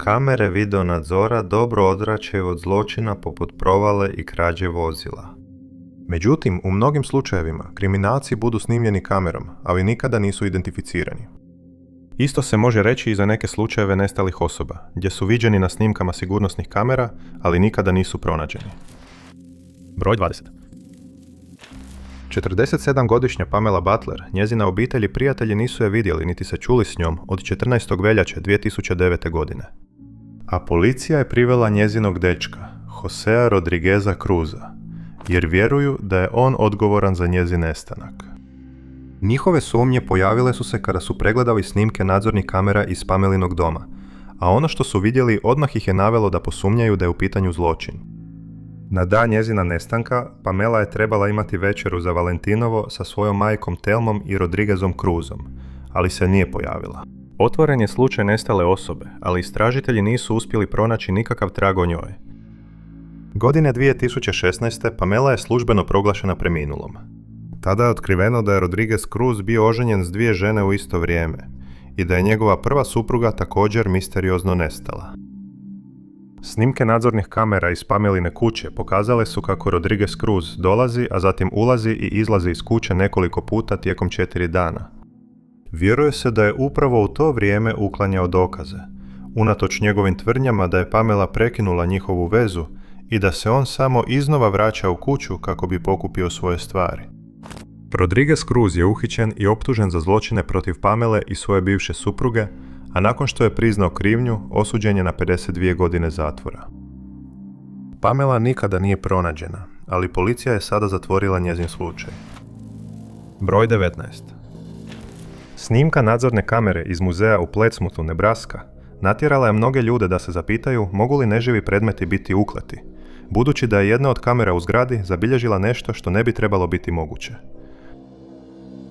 Kamere videonadzora dobro odvraćaju od zločina poput provale i krađe vozila. Međutim, u mnogim slučajevima kriminalci budu snimljeni kamerom, ali nikada nisu identificirani. Isto se može reći i za neke slučajeve nestalih osoba, gdje su viđeni na snimkama sigurnosnih kamera, ali nikada nisu pronađeni. Broj 20. 47-godišnja Pamela Butler, njezina obitelj i prijatelji nisu je vidjeli niti se čuli s njom od 14. veljače 2009. godine. A policija je privela njezinog dečka, Josea Rodrigueza Cruza, jer vjeruju da je on odgovoran za njezin nestanak. Njihove sumnje pojavile su se kada su pregledali snimke nadzornih kamera iz Pamelinog doma, a ono što su vidjeli odmah ih je navelo da posumnjaju da je u pitanju zločin. Na dan njezina nestanka, Pamela je trebala imati večeru za Valentinovo sa svojom majkom Thelmom i Rodriguezom Cruzom, ali se nije pojavila. Otvoren je slučaj nestale osobe, ali istražitelji nisu uspjeli pronaći nikakav trag o njoj. Godine 2016. Pamela je službeno proglašena preminulom. Tada je otkriveno da je Rodriguez Cruz bio oženjen s dvije žene u isto vrijeme i da je njegova prva supruga također misteriozno nestala. Snimke nadzornih kamera iz Pameline kuće pokazale su kako Rodriguez Cruz dolazi, a zatim ulazi i izlazi iz kuće nekoliko puta tijekom 4 dana. Vjeruje se da je upravo u to vrijeme uklanjao dokaze, unatoč njegovim tvrdnjama da je Pamela prekinula njihovu vezu i da se on samo iznova vraća u kuću kako bi pokupio svoje stvari. Rodriguez Cruz je uhićen i optužen za zločine protiv Pamele i svoje bivše supruge, a nakon što je priznao krivnju, osuđen je na 52 godine zatvora. Pamela nikada nije pronađena, ali policija je sada zatvorila njezin slučaj. Broj 19. Snimka nadzorne kamere iz muzeja u Plattsmouthu, Nebraska, natjerala je mnoge ljude da se zapitaju mogu li neživi predmeti biti ukleti, budući da je jedna od kamera u zgradi zabilježila nešto što ne bi trebalo biti moguće.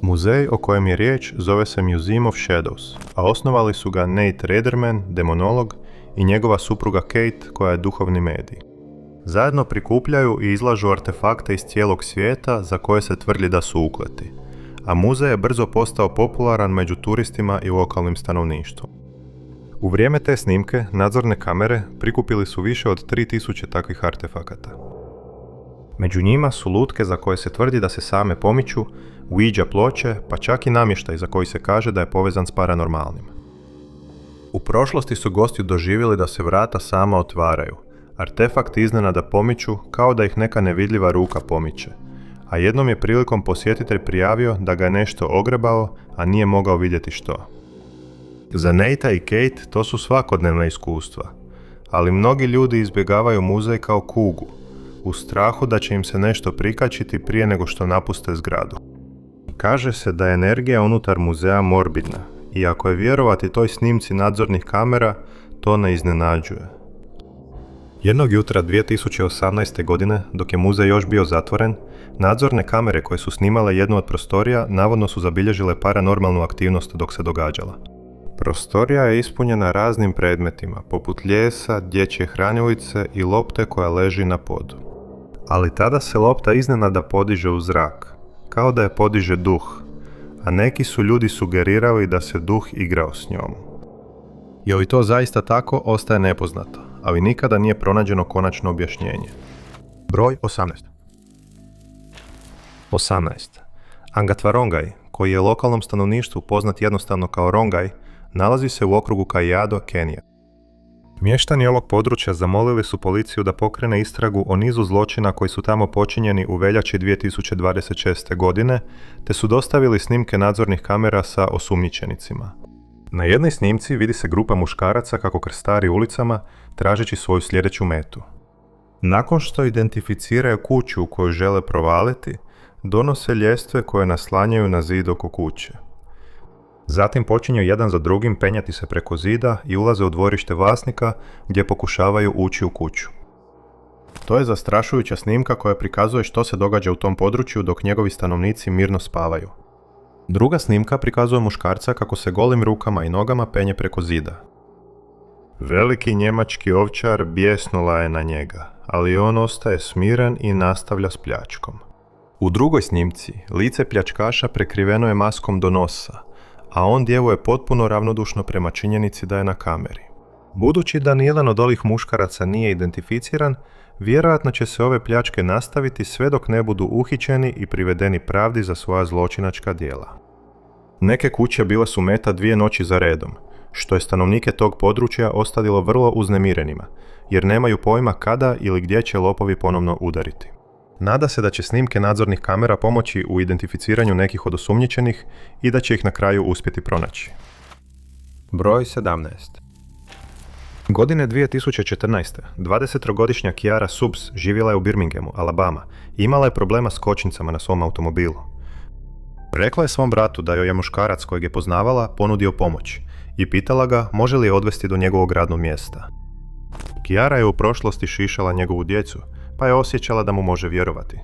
Muzej o kojem je riječ zove se Museum of Shadows, a osnovali su ga Nate Raderman, demonolog, i njegova supruga Kate, koja je duhovni medij. Zajedno prikupljaju i izlažu artefakte iz cijelog svijeta za koje se tvrdi da su ukleti, a muzej je brzo postao popularan među turistima i lokalnim stanovništvom. U vrijeme te snimke, nadzorne kamere prikupili su više od 3000 takvih artefakata. Među njima su lutke za koje se tvrdi da se same pomiču, Ouija ploče, pa čak i namještaj za koji se kaže da je povezan s paranormalnim. U prošlosti su gosti doživjeli da se vrata sama otvaraju, artefakti iznenada pomiču kao da ih neka nevidljiva ruka pomiče, a jednom je prilikom posjetitelj prijavio da ga je nešto ogrebao, a nije mogao vidjeti što. Za Natea i Kate to su svakodnevna iskustva, ali mnogi ljudi izbjegavaju muzej kao kugu, u strahu da će im se nešto prikačiti prije nego što napuste zgradu. Kaže se da je energija unutar muzeja morbidna i ako je vjerovati toj snimci nadzornih kamera, to ne iznenađuje. Jednog jutra 2018. godine, dok je muzej još bio zatvoren, nadzorne kamere koje su snimale jednu od prostorija navodno su zabilježile paranormalnu aktivnost dok se događala. Prostorija je ispunjena raznim predmetima, poput lijesa, dječje hranilice i lopte koja leži na podu. Ali tada se lopta iznenada podiže u zrak, kao da je podiže duh, a neki su ljudi sugerirali da se duh igrao s njom. Je li to zaista tako, ostaje nepoznato, ali nikada nije pronađeno konačno objašnjenje. Broj 18. 18. Angatvarongaj, koji je lokalnom stanovništvu poznat jednostavno kao Rongaj, nalazi se u okrugu Kajiado, Kenija. Mještani ovog područja zamolili su policiju da pokrene istragu o nizu zločina koji su tamo počinjeni u veljači 2026. godine, te su dostavili snimke nadzornih kamera sa osumnjičenicima. Na jednoj snimci vidi se grupa muškaraca kako krstari ulicama, tražeći svoju sljedeću metu. Nakon što identificiraju kuću u koju žele provaliti, donose ljestve koje naslanjaju na zid oko kuće. Zatim počinju jedan za drugim penjati se preko zida i ulaze u dvorište vlasnika gdje pokušavaju ući u kuću. To je zastrašujuća snimka koja prikazuje što se događa u tom području dok njegovi stanovnici mirno spavaju. Druga snimka prikazuje muškarca kako se golim rukama i nogama penje preko zida. Veliki njemački ovčar bijesno laje na njega, ali on ostaje smiren i nastavlja s pljačkom. U drugoj snimci lice pljačkaša prekriveno je maskom do nosa, a on djeluje potpuno ravnodušno prema činjenici da je na kameri. Budući da nijedan od ovih muškaraca nije identificiran, vjerojatno će se ove pljačke nastaviti sve dok ne budu uhićeni i privedeni pravdi za svoja zločinačka djela. Neke kuće bile su meta 2 noći za redom, što je stanovnike tog područja ostavilo vrlo uznemirenima, jer nemaju pojma kada ili gdje će lopovi ponovno udariti. Nada se da će snimke nadzornih kamera pomoći u identificiranju nekih od osumnjičenih i da će ih na kraju uspjeti pronaći. Broj 17. Godine 2014. 20-godišnja Kiara Subs živjela je u Birminghamu, Alabama, i imala je problema s kočnicama na svom automobilu. Rekla je svom bratu da joj je muškarac kojeg je poznavala ponudio pomoć i pitala ga može li je odvesti do njegovog radnog mjesta. Kiara je u prošlosti šišala njegovu djecu, pa je osjećala da mu može vjerovati.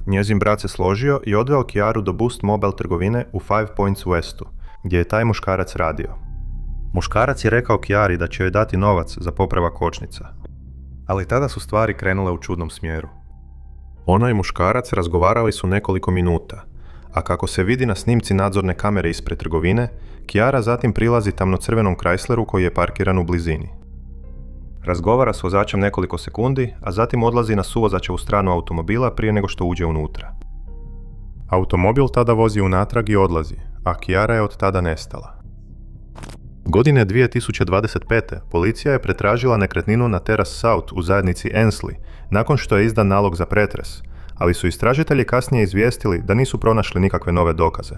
Njezin brat se složio i odveo Kiaru do Boost Mobile trgovine u Five Points Westu, gdje je taj muškarac radio. Muškarac je rekao Kiari da će joj dati novac za popravak kočnica. Ali tada su stvari krenule u čudnom smjeru. Ona i muškarac razgovarali su nekoliko minuta, a kako se vidi na snimci nadzorne kamere ispred trgovine, Kiara zatim prilazi tamnocrvenom Chrysleru koji je parkiran u blizini. Razgovara s vozačem nekoliko sekundi, a zatim odlazi na suvozačevu stranu automobila prije nego što uđe unutra. Automobil tada vozi unatrag i odlazi, a Kiara je od tada nestala. Godine 2025. policija je pretražila nekretninu na Terrace South u zajednici Ensley, nakon što je izdan nalog za pretres, ali su istražitelji kasnije izvijestili da nisu pronašli nikakve nove dokaze.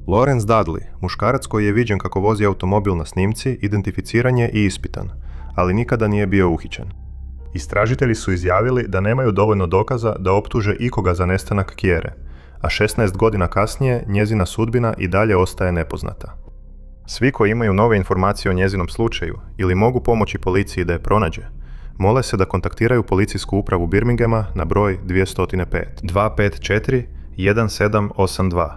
Lawrence Dudley, muškarac koji je viđen kako vozi automobil na snimci, identificiran je i ispitan, ali nikada nije bio uhićen. Istražitelji su izjavili da nemaju dovoljno dokaza da optuže ikoga za nestanak Kiere, a 16 godina kasnije njezina sudbina i dalje ostaje nepoznata. Svi koji imaju nove informacije o njezinom slučaju ili mogu pomoći policiji da je pronađe, mole se da kontaktiraju policijsku upravu Birminghama na broj 205 254 1782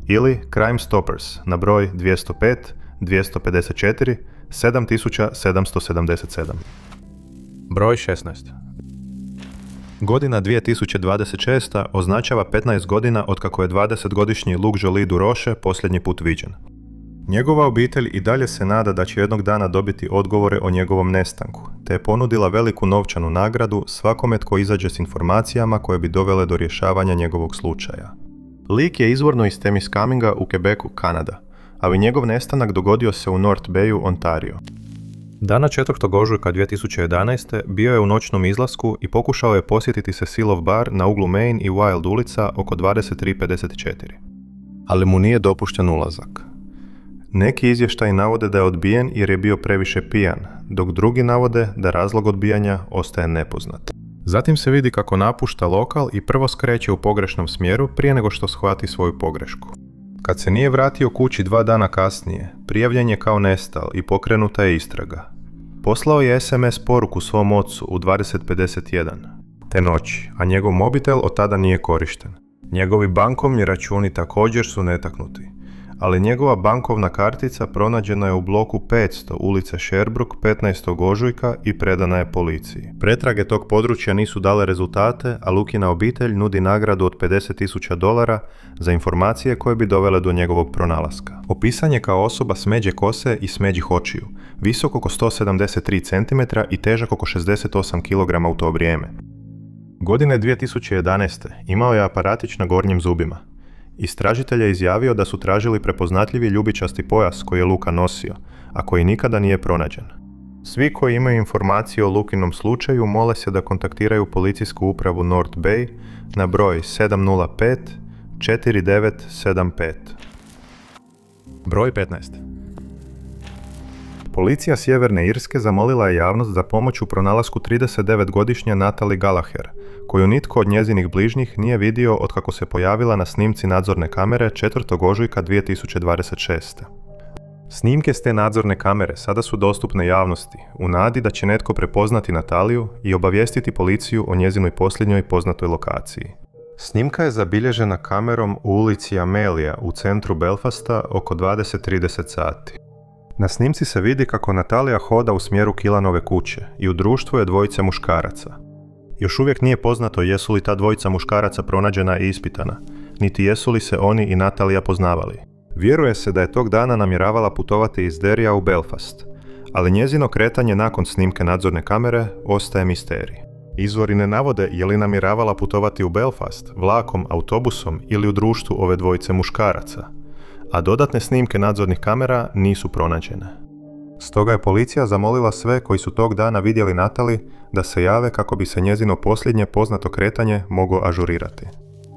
ili Crime Stoppers na broj 205 254 7777. Broj 16. Godina 2026. označava 15 godina otkako je 20-godišnji Luc Joly du Rocher posljednji put viđen. Njegova obitelj i dalje se nada da će jednog dana dobiti odgovore o njegovom nestanku, te je ponudila veliku novčanu nagradu svakome tko izađe s informacijama koje bi dovele do rješavanja njegovog slučaja. Lik je izvorno iz Temiscaminga u Quebecu, Kanada, ali njegov nestanak dogodio se u North Bayu, Ontario. Dana 4. ožujka 2011. bio je u noćnom izlasku i pokušao je posjetiti Cecilov bar na uglu Main i Wild ulica oko 23:54. Ali mu nije dopušten ulazak. Neki izvještaji navode da je odbijen jer je bio previše pijan, dok drugi navode da razlog odbijanja ostaje nepoznat. Zatim se vidi kako napušta lokal i prvo skreće u pogrešnom smjeru prije nego što shvati svoju pogrešku. Kad se nije vratio kući 2 dana kasnije, prijavljen je kao nestal i pokrenuta je istraga. Poslao je SMS poruku svom ocu u 20:51 te noći, a njegov mobitel od tada nije korišten. Njegovi bankovni računi također su netaknuti, ali njegova bankovna kartica pronađena je u bloku 500 ulice Sherbrooke 15. ožujka i predana je policiji. Pretrage tog područja nisu dale rezultate, a Lukina obitelj nudi nagradu od $50,000 za informacije koje bi dovele do njegovog pronalaska. Opisan je kao osoba smeđe kose i smeđih očiju, visok oko 173 cm i težak oko 68 kg u to vrijeme. Godine 2011. imao je aparatić na gornjim zubima. Istražitelj je izjavio da su tražili prepoznatljivi ljubičasti pojas koji je Luka nosio, a koji nikada nije pronađen. Svi koji imaju informacije o Lukinom slučaju mole se da kontaktiraju policijsku upravu North Bay na broj 705 4975. Broj 15. Policija Sjeverne Irske zamolila je javnost za pomoć u pronalasku 39-godišnje Natalie Gallagher, koju nitko od njezinih bližnjih nije vidio otkako se pojavila na snimci nadzorne kamere 4. ožujka 2026. Snimke s te nadzorne kamere sada su dostupne javnosti u nadi da će netko prepoznati Nataliju i obavijestiti policiju o njezinoj posljednjoj poznatoj lokaciji. Snimka je zabilježena kamerom u ulici Amelia u centru Belfasta oko 20:30 sati. Na snimci se vidi kako Natalija hoda u smjeru Killanove kuće i u društvu je dvojice muškaraca. Još uvijek nije poznato jesu li ta dvojica muškaraca pronađena i ispitana, niti jesu li se oni i Natalija poznavali. Vjeruje se da je tog dana namjeravala putovati iz Derrya u Belfast, ali njezino kretanje nakon snimke nadzorne kamere ostaje misterij. Izvori ne navode je li namjeravala putovati u Belfast, vlakom, autobusom ili u društvu ove dvojice muškaraca, a dodatne snimke nadzornih kamera nisu pronađene. Stoga je policija zamolila sve koji su tog dana vidjeli Natalie da se jave kako bi se njezino posljednje poznato kretanje moglo ažurirati.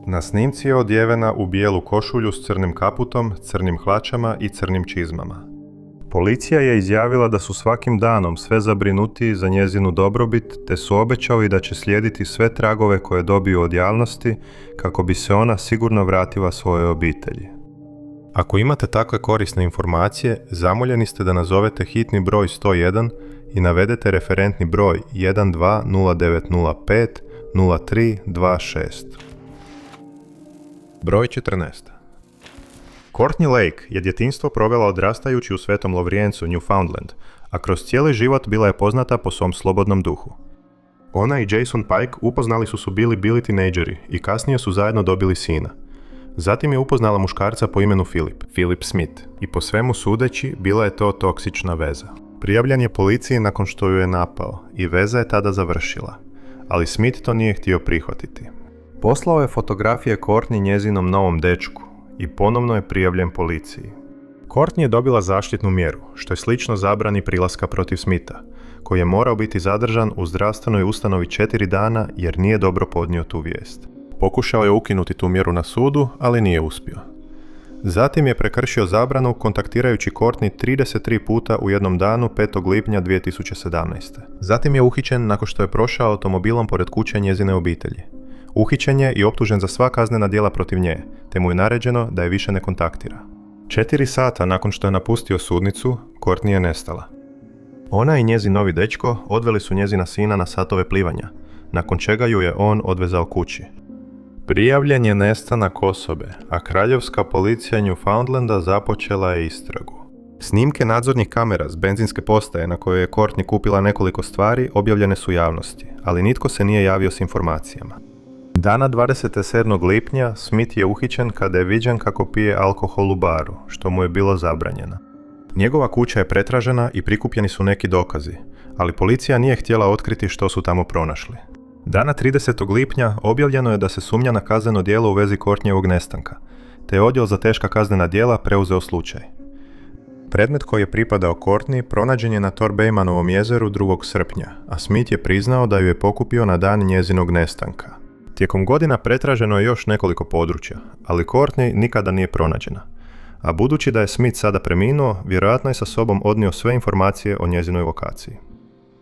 Na snimci je odjevena u bijelu košulju s crnim kaputom, crnim hlačama i crnim čizmama. Policija je izjavila da su svakim danom sve zabrinutiji za njezinu dobrobit, te su obećali da će slijediti sve tragove koje dobiju od javnosti kako bi se ona sigurno vratila svojoj obitelji. Ako imate takve korisne informacije, zamoljeni ste da nazovete hitni broj 101 i navedete referentni broj 120905 0326. Broj 14. Courtney Lake je djetinjstvo provela odrastajući u Svetom Lovrijencu, Newfoundland, a kroz cijeli život bila je poznata po svom slobodnom duhu. Ona i Jason Pike upoznali su bili tinejdžeri i kasnije su zajedno dobili sina. Zatim je upoznala muškarca po imenu Philip Smith, i po svemu sudeći bila je to toksična veza. Prijavljen je policiji nakon što ju je napao i veza je tada završila, ali Smith to nije htio prihvatiti. Poslao je fotografije Courtney njezinom novom dečku i ponovno je prijavljen policiji. Courtney je dobila zaštitnu mjeru, što je slično zabrani prilaska protiv Smitha, koji je morao biti zadržan u zdravstvenoj ustanovi 4 dana jer nije dobro podnio tu vijest. Pokušao je ukinuti tu mjeru na sudu, ali nije uspio. Zatim je prekršio zabranu kontaktirajući Courtney 33 puta u jednom danu 5. lipnja 2017. Zatim je uhićen nakon što je prošao automobilom pored kuće njezine obitelji. Uhićen je i optužen za sva kaznena djela protiv nje, te mu je naređeno da je više ne kontaktira. 4 sata nakon što je napustio sudnicu, Courtney je nestala. Ona i njezin novi dečko odveli su njezina sina na satove plivanja, nakon čega ju je on odvezao kući. Prijavljen je nestanak osobe, a kraljevska policija Newfoundlanda započela je istragu. Snimke nadzornih kamera s benzinske postaje na kojoj je Courtney kupila nekoliko stvari objavljene su javnosti, ali nitko se nije javio s informacijama. Dana 27. lipnja Smith je uhićen kada je viđen kako pije alkohol u baru, što mu je bilo zabranjeno. Njegova kuća je pretražena i prikupljeni su neki dokazi, ali policija nije htjela otkriti što su tamo pronašli. Dana 30. lipnja objavljeno je da se sumnja na kazneno djelo u vezi Courtneyevog nestanka, te je odjel za teška kaznena djela preuzeo slučaj. Predmet koji je pripadao Courtney pronađen je na Torbejmanovom jezeru 2. srpnja, a Smith je priznao da ju je pokupio na dan njezinog nestanka. Tijekom godina pretraženo je još nekoliko područja, ali Courtney nikada nije pronađena. A budući da je Smith sada preminuo, vjerojatno je sa sobom odnio sve informacije o njezinoj lokaciji.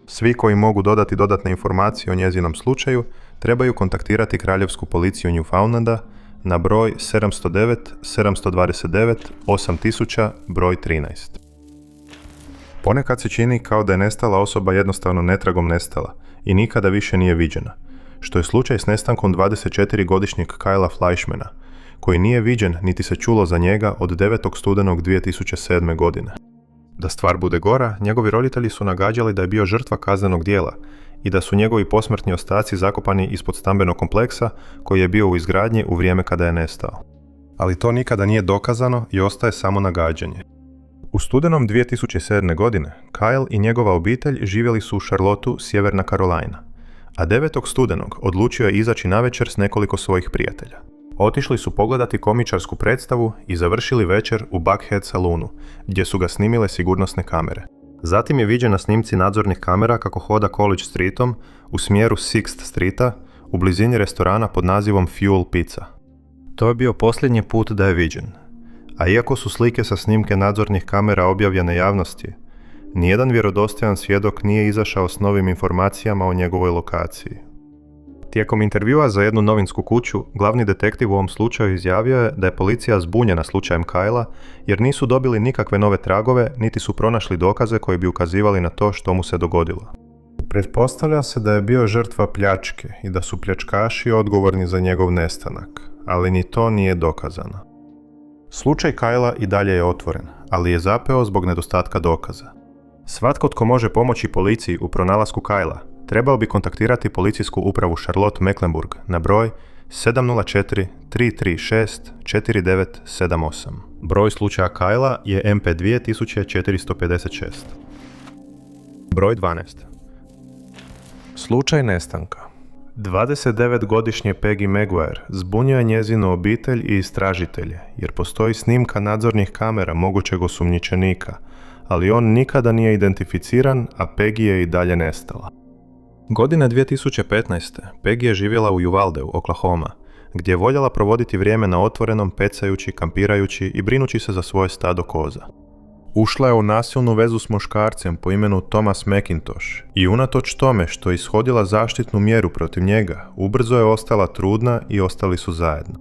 Svi koji mogu dodati dodatne informacije o njezinom slučaju trebaju kontaktirati kraljevsku policiju Newfoundlanda na broj 709 729 8000 broj 13. Ponekad se čini kao da je nestala osoba jednostavno netragom nestala i nikada više nije viđena, što je slučaj s nestankom 24-godišnjeg Kyla Fleischmana, koji nije viđen niti se čulo za njega od 9. studenog 2007. godine. Da stvar bude gora, njegovi roditelji su nagađali da je bio žrtva kaznenog djela i da su njegovi posmrtni ostaci zakopani ispod stambenog kompleksa koji je bio u izgradnji u vrijeme kada je nestao. Ali to nikada nije dokazano i ostaje samo nagađanje. U studenom 2007. godine Kyle i njegova obitelj živjeli su u Charlotteu, Sjeverna Karolina, a 9. studenog odlučio je izaći navečer s nekoliko svojih prijatelja. Otišli su pogledati komičarsku predstavu i završili večer u Buckhead salunu, gdje su ga snimile sigurnosne kamere. Zatim je viđen na snimci nadzornih kamera kako hoda College Streetom u smjeru 6th Streeta u blizini restorana pod nazivom Fuel Pizza. To je bio posljednji put da je viđen. A iako su slike sa snimke nadzornih kamera objavljene javnosti, nijedan vjerodostojan svjedok nije izašao s novim informacijama o njegovoj lokaciji. Tijekom intervjua za jednu novinsku kuću, glavni detektiv u ovom slučaju izjavio je da je policija zbunjena slučajem Kyla jer nisu dobili nikakve nove tragove niti su pronašli dokaze koji bi ukazivali na to što mu se dogodilo. Pretpostavlja se da je bio žrtva pljačke i da su pljačkaši odgovorni za njegov nestanak, ali ni to nije dokazano. Slučaj Kyla i dalje je otvoren, ali je zapeo zbog nedostatka dokaza. Svatko tko može pomoći policiji u pronalasku Kyla trebao bi kontaktirati policijsku upravu Charlotte-Mecklenburg na broj 704 336 4978. Broj slučaja Kyla je MP 2456. Broj 12. Slučaj nestanka. 29-godišnje Peggy Maguire zbunjuje njezinu obitelj i istražitelje, jer postoji snimka nadzornih kamera mogućeg osumnjičenika, ali on nikada nije identificiran, a Peggy je i dalje nestala. Godine 2015. Peggy je živjela u Uvaldeu, Oklahoma, gdje je voljela provoditi vrijeme na otvorenom, pecajući, kampirajući i brinući se za svoje stado koza. Ušla je u nasilnu vezu s muškarcem po imenu Thomas McIntosh i unatoč tome što je ishodila zaštitnu mjeru protiv njega, ubrzo je ostala trudna i ostali su zajedno.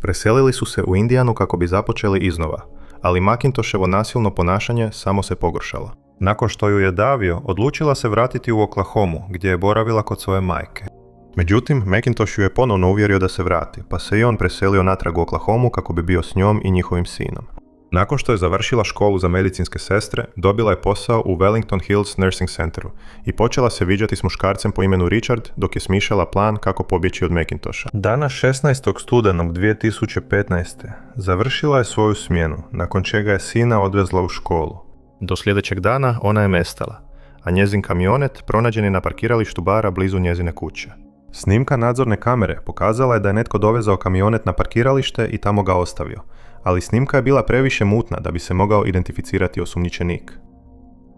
Preselili su se u Indijanu kako bi započeli iznova, ali McIntoshevo nasilno ponašanje samo se pogoršalo. Nakon što ju je davio, odlučila se vratiti u Oklahomu, gdje je boravila kod svoje majke. Međutim, McIntosh ju je ponovno uvjerio da se vrati, pa se i on preselio natrag u Oklahomu kako bi bio s njom i njihovim sinom. Nakon što je završila školu za medicinske sestre, dobila je posao u Wellington Hills Nursing Centeru i počela se viđati s muškarcem po imenu Richard dok je smišljala plan kako pobjeći od McIntosha. Dana 16. studenog 2015. završila je svoju smjenu, nakon čega je sina odvezla u školu. Do sljedećeg dana ona je nestala, a njezin kamionet pronađen je na parkiralištu bara blizu njezine kuće. Snimka nadzorne kamere pokazala je da je netko dovezao kamionet na parkiralište i tamo ga ostavio, ali snimka je bila previše mutna da bi se mogao identificirati osumnjičenik.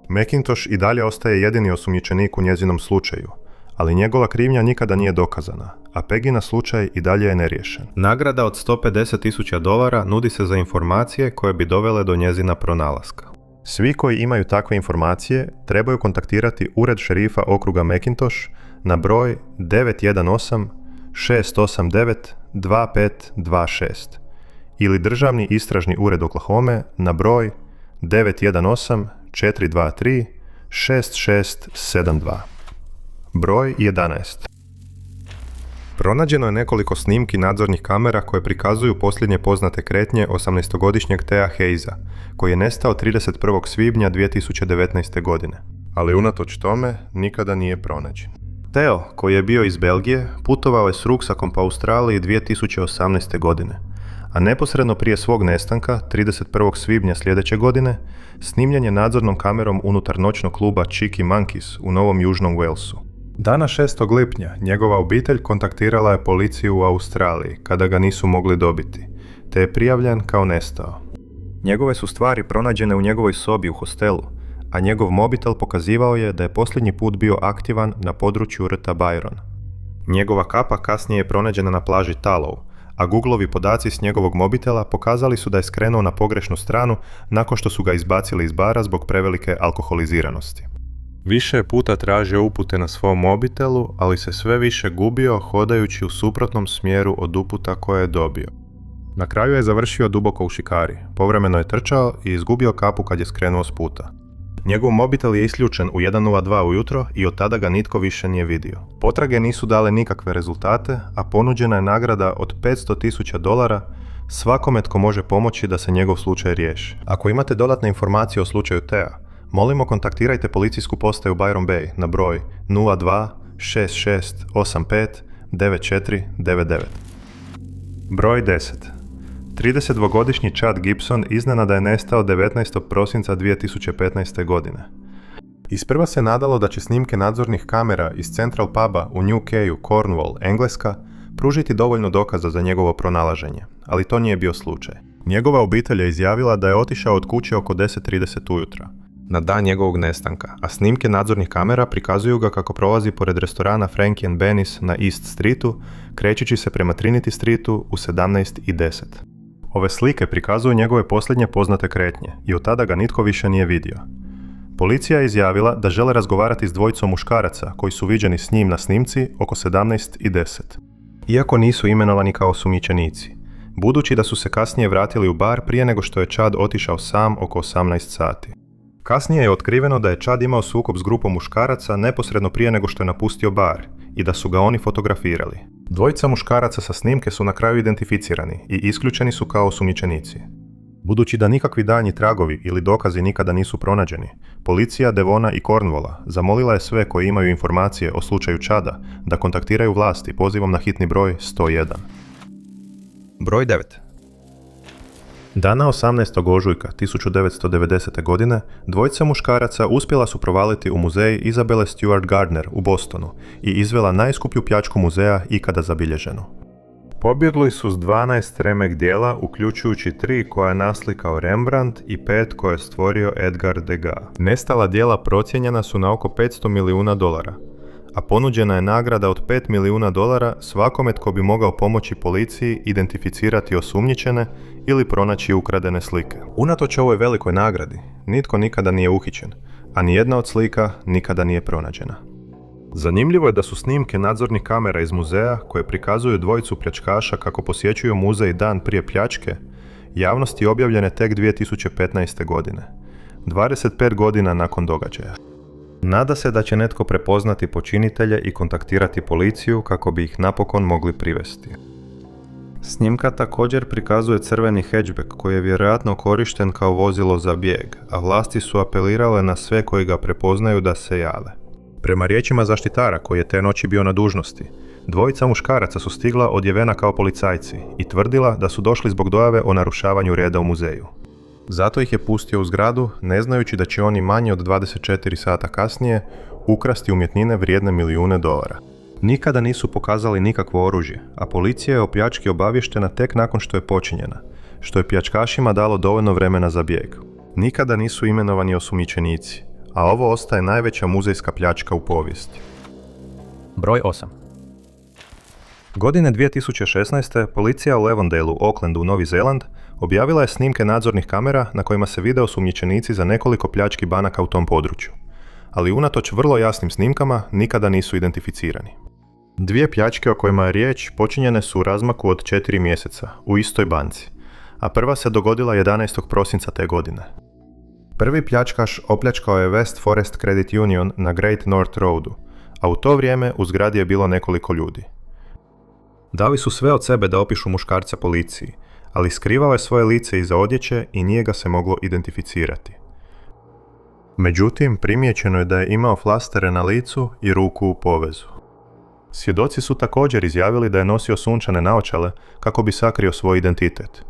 McIntosh i dalje ostaje jedini osumnjičenik u njezinom slučaju, ali njegova krivnja nikada nije dokazana, a Peggina slučaj i dalje je neriješen. Nagrada od $150,000 nudi se za informacije koje bi dovele do njezina pronalaska. Svi koji imaju takve informacije trebaju kontaktirati ured šerifa okruga McIntosh na broj 918-689-2526 ili državni istražni ured Oklahome na broj 918-423-6672. Broj 11. Pronađeno je nekoliko snimki nadzornih kamera koje prikazuju posljednje poznate kretnje 18-godišnjeg Thea Hayesa, koji je nestao 31. svibnja 2019. godine, ali unatoč tome nikada nije pronađen. Theo, koji je bio iz Belgije, putovao je s ruksakom po Australiji 2018. godine, a neposredno prije svog nestanka, 31. svibnja sljedeće godine, snimljen je nadzornom kamerom unutar noćnog kluba Cheeky Monkeys u Novom Južnom Walesu. Dana 6. lipnja njegova obitelj kontaktirala je policiju u Australiji kada ga nisu mogli dobiti, te je prijavljen kao nestao. Njegove su stvari pronađene u njegovoj sobi u hostelu, a njegov mobitel pokazivao je da je posljednji put bio aktivan na području rta Byron. Njegova kapa kasnije je pronađena na plaži Tallow, a Googlovi podaci s njegovog mobitela pokazali su da je skrenuo na pogrešnu stranu nakon što su ga izbacili iz bara zbog prevelike alkoholiziranosti. Više je puta tražio upute na svom mobitelu, ali se sve više gubio hodajući u suprotnom smjeru od uputa koje je dobio. Na kraju je završio duboko u šikari, povremeno je trčao i izgubio kapu kad je skrenuo s puta. Njegov mobitel je isključen u 1:02 ujutro i od tada ga nitko više nije vidio. Potrage nisu dale nikakve rezultate, a ponuđena je nagrada od $500,000 svakome tko može pomoći da se njegov slučaj riješi. Ako imate dodatne informacije o slučaju Thea, molimo kontaktirajte policijsku postaju Byron Bay na broj 02-6685-9499. Broj 10. 32-godišnji Chad Gibson iznenada je nestao 19. prosinca 2015. godine. Isprva se nadalo da će snimke nadzornih kamera iz Central Puba u New Keyu, Cornwall, Engleska, pružiti dovoljno dokaza za njegovo pronalaženje, ali to nije bio slučaj. Njegova obitelj je izjavila da je otišao od kuće oko 10:30 ujutra, na dan njegovog nestanka, a snimke nadzornih kamera prikazuju ga kako prolazi pored restorana Frankie and Benny's na East Streetu, krećući se prema Trinity Streetu u 17:10. Ove slike prikazuju njegove posljednje poznate kretnje i od tada ga nitko više nije vidio. Policija je izjavila da žele razgovarati s dvojicom muškaraca koji su viđeni s njim na snimci oko 17:10. Iako nisu imenovani kao osumnjičenici, budući da su se kasnije vratili u bar prije nego što je Chad otišao sam oko 18 sati. Kasnije je otkriveno da je Chad imao sukob s grupom muškaraca neposredno prije nego što je napustio bar i da su ga oni fotografirali. Dvojica muškaraca sa snimke su na kraju identificirani i isključeni su kao osumnjičenici. Budući da nikakvi daljnji tragovi ili dokazi nikada nisu pronađeni, policija Devona i Cornwalla zamolila je sve koji imaju informacije o slučaju Chada da kontaktiraju vlasti pozivom na hitni broj 101. Broj 9. Dana 18. ožujka 1990. godine dvojica muškaraca uspjela su provaliti u muzej Isabelle Stewart Gardner u Bostonu i izvela najskuplju pljačku muzeja ikada zabilježenu. Pobjegli su s 12 remek dijela, uključujući 3 koja je naslikao Rembrandt i 5 koje je stvorio Edgar Degas. Nestala dijela procijenjena su na oko $500 milijuna, a ponuđena je nagrada od $5 milijuna svakome tko bi mogao pomoći policiji identificirati osumnjičene ili pronaći ukradene slike. Unatoč ovoj velikoj nagradi, nitko nikada nije uhićen, a nijedna od slika nikada nije pronađena. Zanimljivo je da su snimke nadzornih kamera iz muzeja koje prikazuju dvojicu pljačkaša kako posjećuju muzej dan prije pljačke, javnosti objavljene tek 2015. godine, 25 godina nakon događaja. Nada se da će netko prepoznati počinitelje i kontaktirati policiju kako bi ih napokon mogli privesti. Snimka također prikazuje crveni hatchback koji je vjerojatno korišten kao vozilo za bijeg, a vlasti su apelirale na sve koji ga prepoznaju da se jave. Prema riječima zaštitara koji je te noći bio na dužnosti, dvojica muškaraca su stigla odjevena kao policajci i tvrdila da su došli zbog dojave o narušavanju reda u muzeju. Zato ih je pustio u zgradu, ne znajući da će oni manje od 24 sata kasnije ukrasti umjetnine vrijedne milijune dolara. Nikada nisu pokazali nikakvo oružje, a policija je o pljački obavještena tek nakon što je počinjena, što je pljačkašima dalo dovoljno vremena za bijeg. Nikada nisu imenovani osumnjičenici, a ovo ostaje najveća muzejska pljačka u povijesti. Broj 8. Godine 2016. policija u Levondaleu, Aucklandu, Novi Zeland, objavila je snimke nadzornih kamera na kojima se vide osumnjičenici za nekoliko pljački banaka u tom području. Ali unatoč vrlo jasnim snimkama nikada nisu identificirani. Dvije pljačke o kojima je riječ počinjene su u razmaku od 4 mjeseca, u istoj banci, a prva se dogodila 11. prosinca te godine. Prvi pljačkaš opljačkao je West Forest Credit Union na Great North Roadu, a u to vrijeme u zgradi je bilo nekoliko ljudi. Dali su sve od sebe da opišu muškarca policiji, ali skrivao je svoje lice iza odjeće i nije ga se moglo identificirati. Međutim, primijećeno je da je imao flastere na licu i ruku u povezu. Svjedoci su također izjavili da je nosio sunčane naočale kako bi sakrio svoj identitet.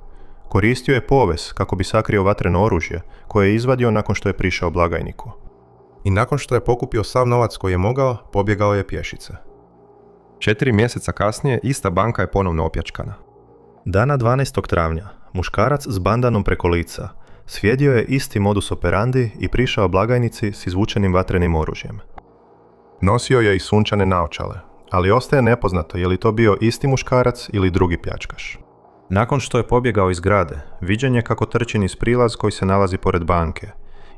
Koristio je povez kako bi sakrio vatreno oružje koje je izvadio nakon što je prišao blagajniku. I nakon što je pokupio sav novac koji je mogao, pobjegao je pješice. 4 mjeseca kasnije ista banka je ponovno opljačkana. Dana 12. travnja, muškarac s bandanom preko lica slijedio je isti modus operandi i prišao blagajnici s izvučenim vatrenim oružjem. Nosio je i sunčane naočale, ali ostaje nepoznato je li to bio isti muškarac ili drugi pljačkaš. Nakon što je pobjegao iz zgrade, viđen je kako trči niz prilaz koji se nalazi pored banke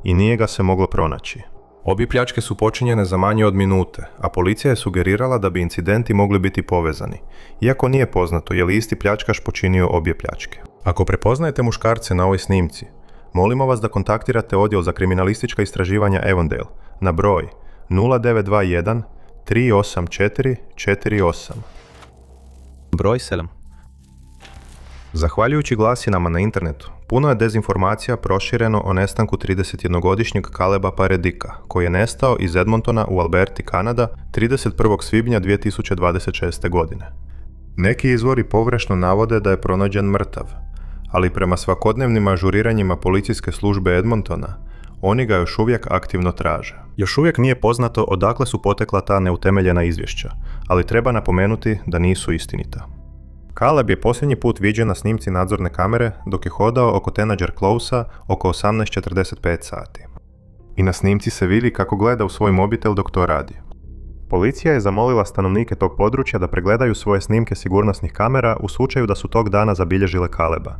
i nije ga se moglo pronaći. Obje pljačke su počinjene za manje od minute, a policija je sugerirala da bi incidenti mogli biti povezani, iako nije poznato je li isti pljačkaš počinio obje pljačke. Ako prepoznajete muškarce na ovoj snimci, molimo vas da kontaktirate odjel za kriminalistička istraživanja Avondale na broj 0921 384 48. Broj 7. Zahvaljujući glasinama na internetu, puno je dezinformacija prošireno o nestanku 31-godišnjeg Caleba Paredika, koji je nestao iz Edmontona u Alberti, Kanada, 31. svibnja 2026. godine. Neki izvori pogrešno navode da je pronađen mrtav, ali prema svakodnevnim ažuriranjima policijske službe Edmontona, oni ga još uvijek aktivno traže. Još uvijek nije poznato odakle su potekla ta neutemeljena izvješća, ali treba napomenuti da nisu istinita. Caleb je posljednji put viđen na snimci nadzorne kamere dok je hodao oko Tanager Close-a oko 18:45 sati. I na snimci se vidi kako gleda u svoj mobitel dok to radi. Policija je zamolila stanovnike tog područja da pregledaju svoje snimke sigurnosnih kamera u slučaju da su tog dana zabilježile Caleba,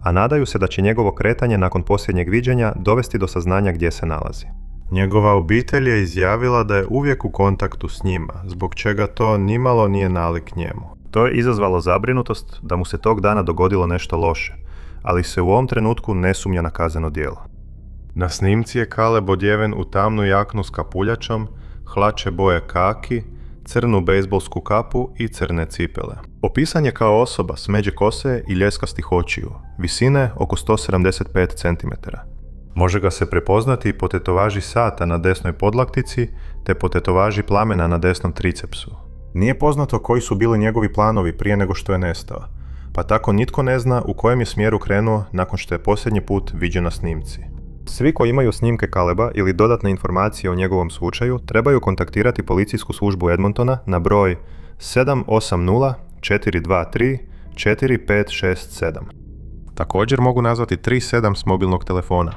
a nadaju se da će njegovo kretanje nakon posljednjeg viđenja dovesti do saznanja gdje se nalazi. Njegova obitelj je izjavila da je uvijek u kontaktu s njima, zbog čega to nimalo nije nalik njemu. To je izazvalo zabrinutost da mu se tog dana dogodilo nešto loše, ali se u ovom trenutku ne sumnja na kazneno djelo. Na snimci je Caleb odjeven u tamnu jaknu s kapuljačom, hlače boje kaki, crnu bejzbolsku kapu i crne cipele. Opisan je kao osoba s međe kose i ljeskastih očiju, visine oko 175 cm. Može ga se prepoznati po tetovaži sata na desnoj podlaktici te po tetovaži plamena na desnom tricepsu. Nije poznato koji su bili njegovi planovi prije nego što je nestao, pa tako nitko ne zna u kojem je smjeru krenuo nakon što je posljednji put viđen na snimci. Svi koji imaju snimke Caleba ili dodatne informacije o njegovom slučaju trebaju kontaktirati policijsku službu Edmontona na broj 780 423 4567. Također mogu nazvati 37 s mobilnog telefona.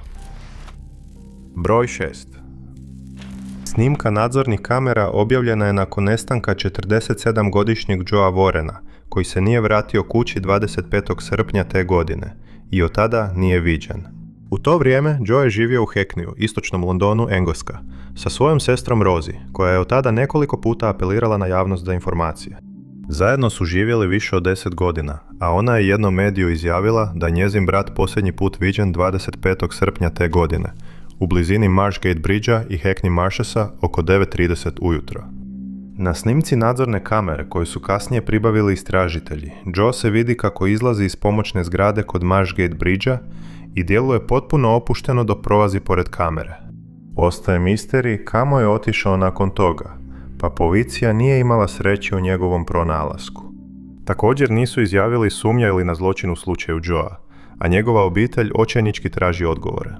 Broj 6. Snimka nadzornih kamera objavljena je nakon nestanka 47-godišnjeg Joea Warrena, koji se nije vratio kući 25. srpnja te godine i od tada nije viđen. U to vrijeme Joe je živio u Hackneyu, istočnom Londonu, Engleska, sa svojom sestrom Rosie, koja je od tada nekoliko puta apelirala na javnost za informacije. Zajedno su živjeli više od 10 godina, a ona je jednom mediju izjavila da je njezin brat posljednji put viđen 25. srpnja te godine, u blizini Marshgate Bridgea i Hackney Marshesa oko 9:30 ujutro. Na snimci nadzorne kamere koju su kasnije pribavili istražitelji, Joe se vidi kako izlazi iz pomoćne zgrade kod Marshgate Bridgea i djeluje potpuno opušteno dok prolazi pored kamere. Ostaje misterij kamo je otišao nakon toga, pa policija nije imala sreće u njegovom pronalasku. Također nisu izjavili sumnja ili na zločin u slučaju Joea, a njegova obitelj očajnički traži odgovore.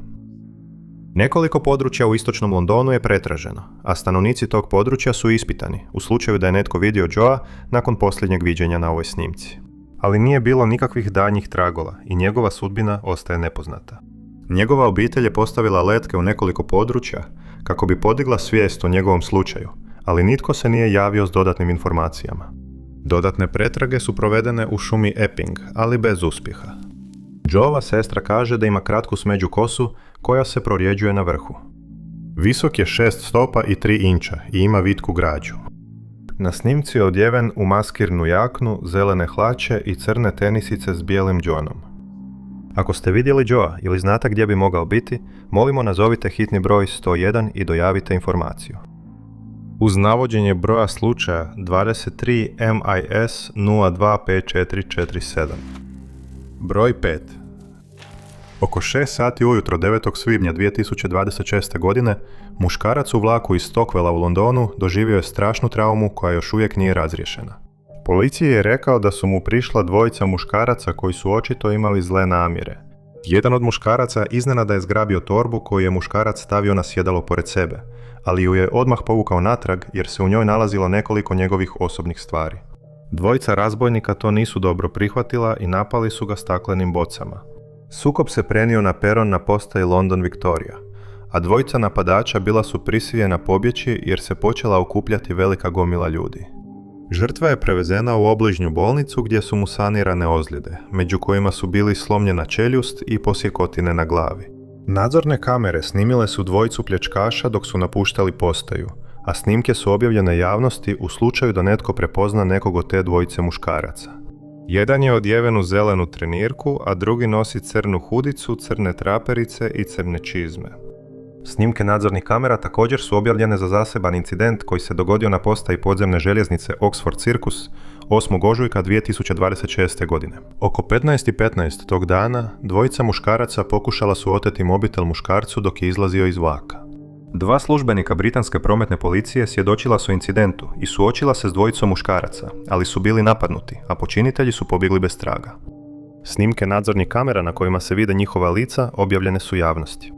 Nekoliko područja u istočnom Londonu je pretraženo, a stanovnici tog područja su ispitani u slučaju da je netko vidio Joea nakon posljednjeg viđenja na ovoj snimci. Ali nije bilo nikakvih daljnjih tragova i njegova sudbina ostaje nepoznata. Njegova obitelj je postavila letke u nekoliko područja kako bi podigla svijest o njegovom slučaju, ali nitko se nije javio s dodatnim informacijama. Dodatne pretrage su provedene u šumi Epping, ali bez uspjeha. Joeova sestra kaže da ima kratku smeđu kosu koja se prorjeđuje na vrhu. Visok je 6 stopa i 3 inča i ima vitku građu. Na snimci je odjeven u maskirnu jaknu, zelene hlače i crne tenisice s bijelim džonom. Ako ste vidjeli Joea ili znate gdje bi mogao biti, molimo nazovite hitni broj 101 i dojavite informaciju. Uz navođenje broja slučaja 23 MIS 025447. Broj 5. Oko 6 sati ujutro 9. svibnja 2026. godine, muškarac u vlaku iz Stockwella u Londonu doživio je strašnu traumu koja još uvijek nije razriješena. Policiji je rekao da su mu prišla dvojica muškaraca koji su očito imali zle namjere. Jedan od muškaraca iznenada je zgrabio torbu koju je muškarac stavio na sjedalo pored sebe, ali ju je odmah povukao natrag jer se u njoj nalazilo nekoliko njegovih osobnih stvari. Dvojica razbojnika to nisu dobro prihvatila i napali su ga staklenim bocama. Sukob se prenio na peron na postaji London Victoria, a dvojica napadača bila su prisiljena pobjeći jer se počela okupljati velika gomila ljudi. Žrtva je prevezena u obližnju bolnicu gdje su mu sanirane ozljede, među kojima su bili slomljena čeljust i posjekotine na glavi. Nadzorne kamere snimile su dvojicu pljačkaša dok su napuštali postaju, a snimke su objavljene javnosti u slučaju da netko prepozna nekog od te dvojice muškaraca. Jedan je odjeven u zelenu trenirku, a drugi nosi crnu hudicu, crne traperice i crne čizme. Snimke nadzornih kamera također su objavljene za zaseban incident koji se dogodio na postaji podzemne željeznice Oxford Circus 8. ožujka 2026. godine. Oko 15:15 tog dana dvojica muškaraca pokušala su oteti mobitel muškarcu dok je izlazio iz vlaka. Dva službenika britanske prometne policije svjedočila su incidentu i suočila se s dvojicom muškaraca, ali su bili napadnuti, a počinitelji su pobjegli bez traga. Snimke nadzornih kamera na kojima se vide njihova lica objavljene su javnosti.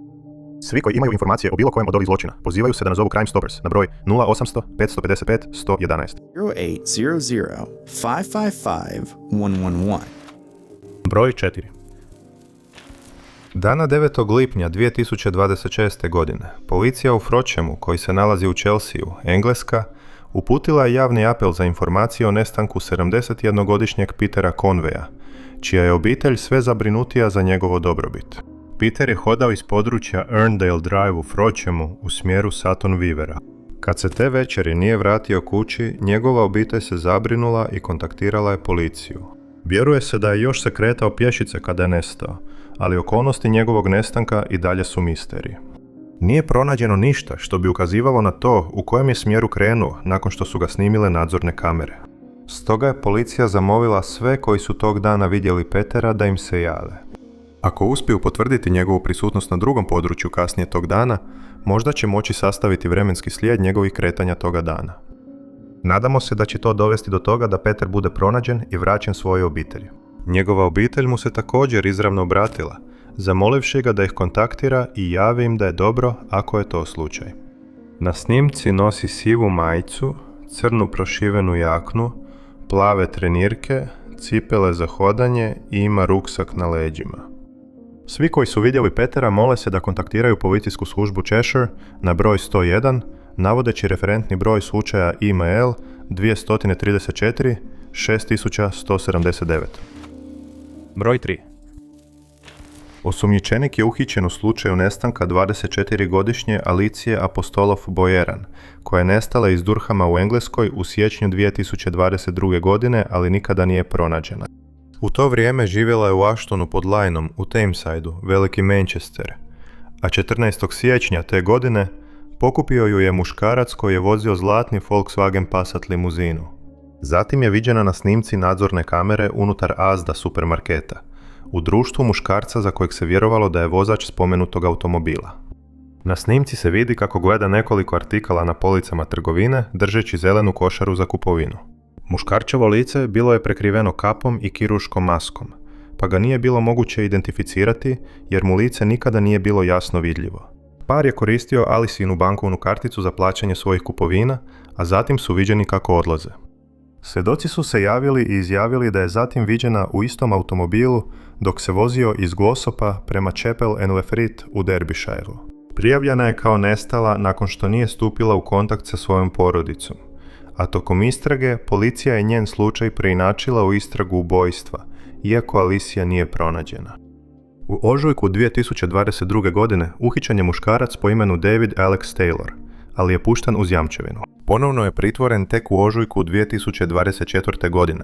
Svi koji imaju informacije o bilo kojem od ovih zločina pozivaju se da nazovu Crime Stoppers na broj 0800 555 111. 0800 555 111. Broj 4. Dana 9. lipnja 2026. godine, policija u Frochemu, koji se nalazi u Chelseau, Engleska, uputila je javni apel za informacije o nestanku 71-godišnjeg Petera Conveya, čija je obitelj sve zabrinutija za njegovo dobrobit. Peter je hodao iz područja Erndale Drive u Frochemu u smjeru Sutton Weavera. Kad se te večeri nije vratio kući, njegova obitelj se zabrinula i kontaktirala je policiju. Vjeruje se da je još se kretao pješice kada je nestao, ali okolnosti njegovog nestanka i dalje su misterij. Nije pronađeno ništa što bi ukazivalo na to u kojem je smjeru krenuo nakon što su ga snimile nadzorne kamere. Stoga je policija zamolila sve koji su tog dana vidjeli Petera da im se jave. Ako uspiju potvrditi njegovu prisutnost na drugom području kasnije tog dana, možda će moći sastaviti vremenski slijed njegovih kretanja toga dana. Nadamo se da će to dovesti do toga da Peter bude pronađen i vraćen svojoj obitelji. Njegova obitelj mu se također izravno obratila, zamolivši ga da ih kontaktira i javi im da je dobro ako je to slučaj. Na snimci nosi sivu majicu, crnu prošivenu jaknu, plave trenirke, cipele za hodanje i ima ruksak na leđima. Svi koji su vidjeli Petera mole se da kontaktiraju policijsku službu Cheshire na broj 101, navodeći referentni broj slučaja IML 234 6179. Broj 3. Osumnjičenik je uhićen u slučaju nestanka 24-godišnje Alicije Apostolov Bojeran, koja je nestala iz Durhama u Engleskoj u siječnju 2022. godine, ali nikada nije pronađena. U to vrijeme živjela je u Ashtonu pod Lynom u Tamesideu, veliki Manchester, a 14. siječnja te godine pokupio ju je muškarac koji je vozio zlatni Volkswagen Passat limuzinu. Zatim je viđena na snimci nadzorne kamere unutar Asda supermarketa, u društvu muškarca za kojeg se vjerovalo da je vozač spomenutog automobila. Na snimci se vidi kako gleda nekoliko artikala na policama trgovine, držeći zelenu košaru za kupovinu. Muškarčevo lice bilo je prekriveno kapom i kirurškom maskom, pa ga nije bilo moguće identificirati jer mu lice nikada nije bilo jasno vidljivo. Par je koristio Alicijinu bankovnu karticu za plaćanje svojih kupovina, a zatim su viđeni kako odlaze. Svjedoci su se javili i izjavili da je zatim viđena u istom automobilu dok se vozio iz Glossopa prema Chapel and Lefrit u Derbyshireu. Prijavljena je kao nestala nakon što nije stupila u kontakt sa svojom porodicom, a tokom istrage policija je njen slučaj preinačila u istragu ubojstva, iako Alicija nije pronađena. U ožujku 2022. godine uhićen je muškarac po imenu David Alex Taylor, ali je pušten uz jamčevinu. Ponovno je pritvoren tek u ožujku 2024. godine,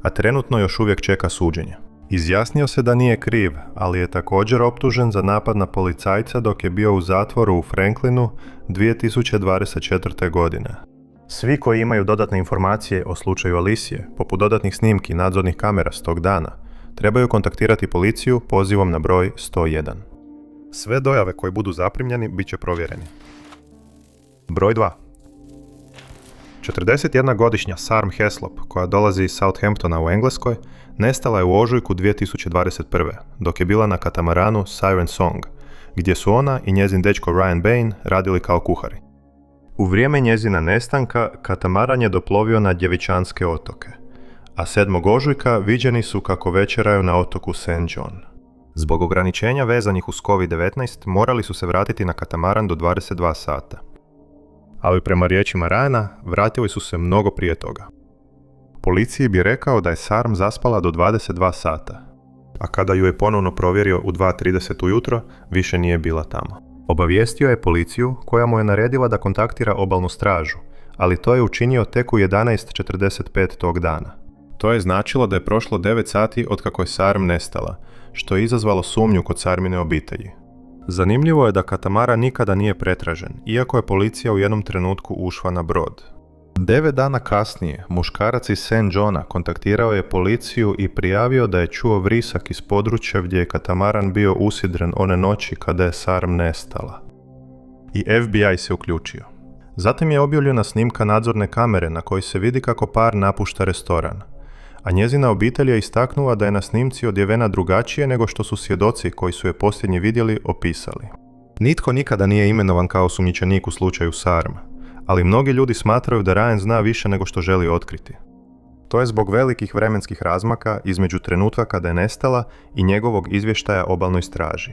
a trenutno još uvijek čeka suđenje. Izjasnio se da nije kriv, ali je također optužen za napad na policajca dok je bio u zatvoru u Franklinu 2024. godine. Svi koji imaju dodatne informacije o slučaju Alicije, poput dodatnih snimki nadzornih kamera s tog dana, trebaju kontaktirati policiju pozivom na broj 101. Sve dojave koje budu zaprimljeni bit će provjereni. Broj 2. 41-godišnja Sarm Heslop, koja dolazi iz Southamptona u Engleskoj, nestala je u ožujku 2021. dok je bila na katamaranu Siren Song, gdje su ona i njezin dečko Ryan Bain radili kao kuhari. U vrijeme njezina nestanka katamaran je doplovio na Djevičanske otoke, a 7. ožujka viđeni su kako večeraju na otoku St. John. Zbog ograničenja vezanih uz COVID-19 morali su se vratiti na katamaran do 22 sata. Ali prema riječima Ryana, vratili su se mnogo prije toga. Policiji bi rekao da je Sarm zaspala do 22 sata, a kada ju je ponovno provjerio u 2:30 ujutro, više nije bila tamo. Obavijestio je policiju, koja mu je naredila da kontaktira obalnu stražu, ali to je učinio tek u 11:45 tog dana. To je značilo da je prošlo 9 sati otkako je Sarm nestala, što je izazvalo sumnju kod Sarmine obitelji. Zanimljivo je da katamara nikada nije pretražen, iako je policija u jednom trenutku ušla na brod. 9 dana kasnije, muškarac iz St. Johna kontaktirao je policiju i prijavio da je čuo vrisak iz područja gdje je katamaran bio usidren one noći kada je Sarm nestala. I FBI se uključio. Zatim je objavljena snimka nadzorne kamere na kojoj se vidi kako par napušta restoran, a njezina obitelj je istaknula da je na snimci odjevena drugačije nego što su svjedoci koji su je posljednji vidjeli opisali. Nitko nikada nije imenovan kao osumnjičenik u slučaju Sarm, ali mnogi ljudi smatraju da Ryan zna više nego što želi otkriti. To je zbog velikih vremenskih razmaka između trenutka kada je nestala i njegovog izvještaja obalnoj straži.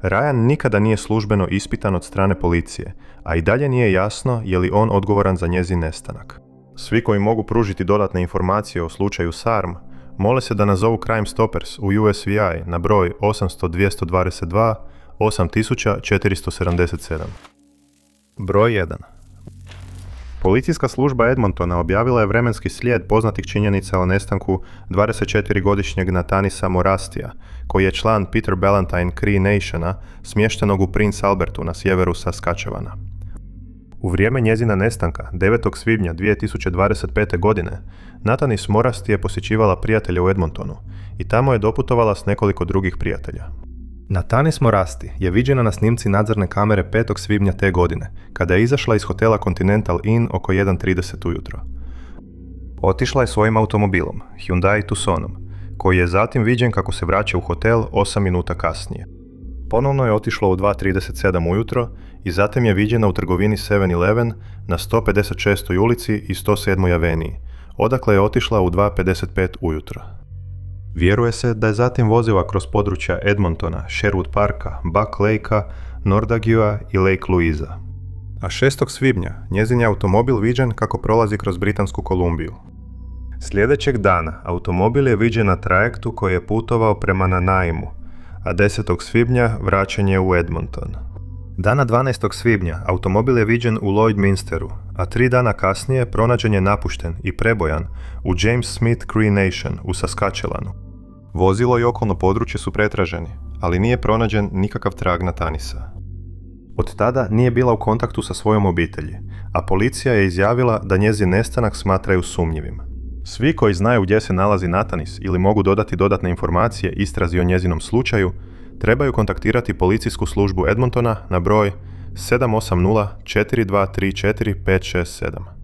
Ryan nikada nije službeno ispitan od strane policije, a i dalje nije jasno je li on odgovoran za njezin nestanak. Svi koji mogu pružiti dodatne informacije o slučaju Sarm, mole se da nazovu Crime Stoppers u USVI na broj 800-222 8477. Broj 1. Policijska služba Edmontona objavila je vremenski slijed poznatih činjenica o nestanku 24-godišnjeg Nathanisa Morastija, koji je član Peter Ballantine Cree Nationa smještenog u Prince Albertu na sjeveru Saskatchewana. U vrijeme njezina nestanka, 9. svibnja 2025. godine, Nathanis Morasti je posjećivala prijatelja u Edmontonu i tamo je doputovala s nekoliko drugih prijatelja. Nathanis Morasti je viđena na snimci nadzorne kamere 5. svibnja te godine, kada je izašla iz hotela Continental Inn oko 1:30 ujutro. Otišla je svojim automobilom, Hyundai Tucsonom, koji je zatim viđen kako se vraća u hotel 8 minuta kasnije. Ponovno je otišla u 2:37 ujutro i zatim je viđena u trgovini 7-Eleven na 156. ulici i 107. aveniji, odakle je otišla u 2:55 ujutro. Vjeruje se da je zatim vozila kroz područja Edmontona, Sherwood Parka, Buck Lakea, Nordaguea i Lake Louisa. A 6. svibnja njezin je automobil viđen kako prolazi kroz Britansku Kolumbiju. Sljedećeg dana automobil je viđen na trajektu koji je putovao prema Nanaimu, a 10. svibnja vraćan je u Edmonton. Dana 12. svibnja automobil je viđen u Lloydminsteru, a 3 dana kasnije pronađen je napušten i prebojan u James Smith Cree Nation u Saskatchewanu. Vozilo i okolno područje su pretraženi, ali nije pronađen nikakav trag na Tanisa. Od tada nije bila u kontaktu sa svojom obitelji, a policija je izjavila da njezin nestanak smatraju sumnjivim. Svi koji znaju gdje se nalazi Natanis ili mogu dodati dodatne informacije istrazi o njezinom slučaju, trebaju kontaktirati policijsku službu Edmontona na broj 780 4234 567.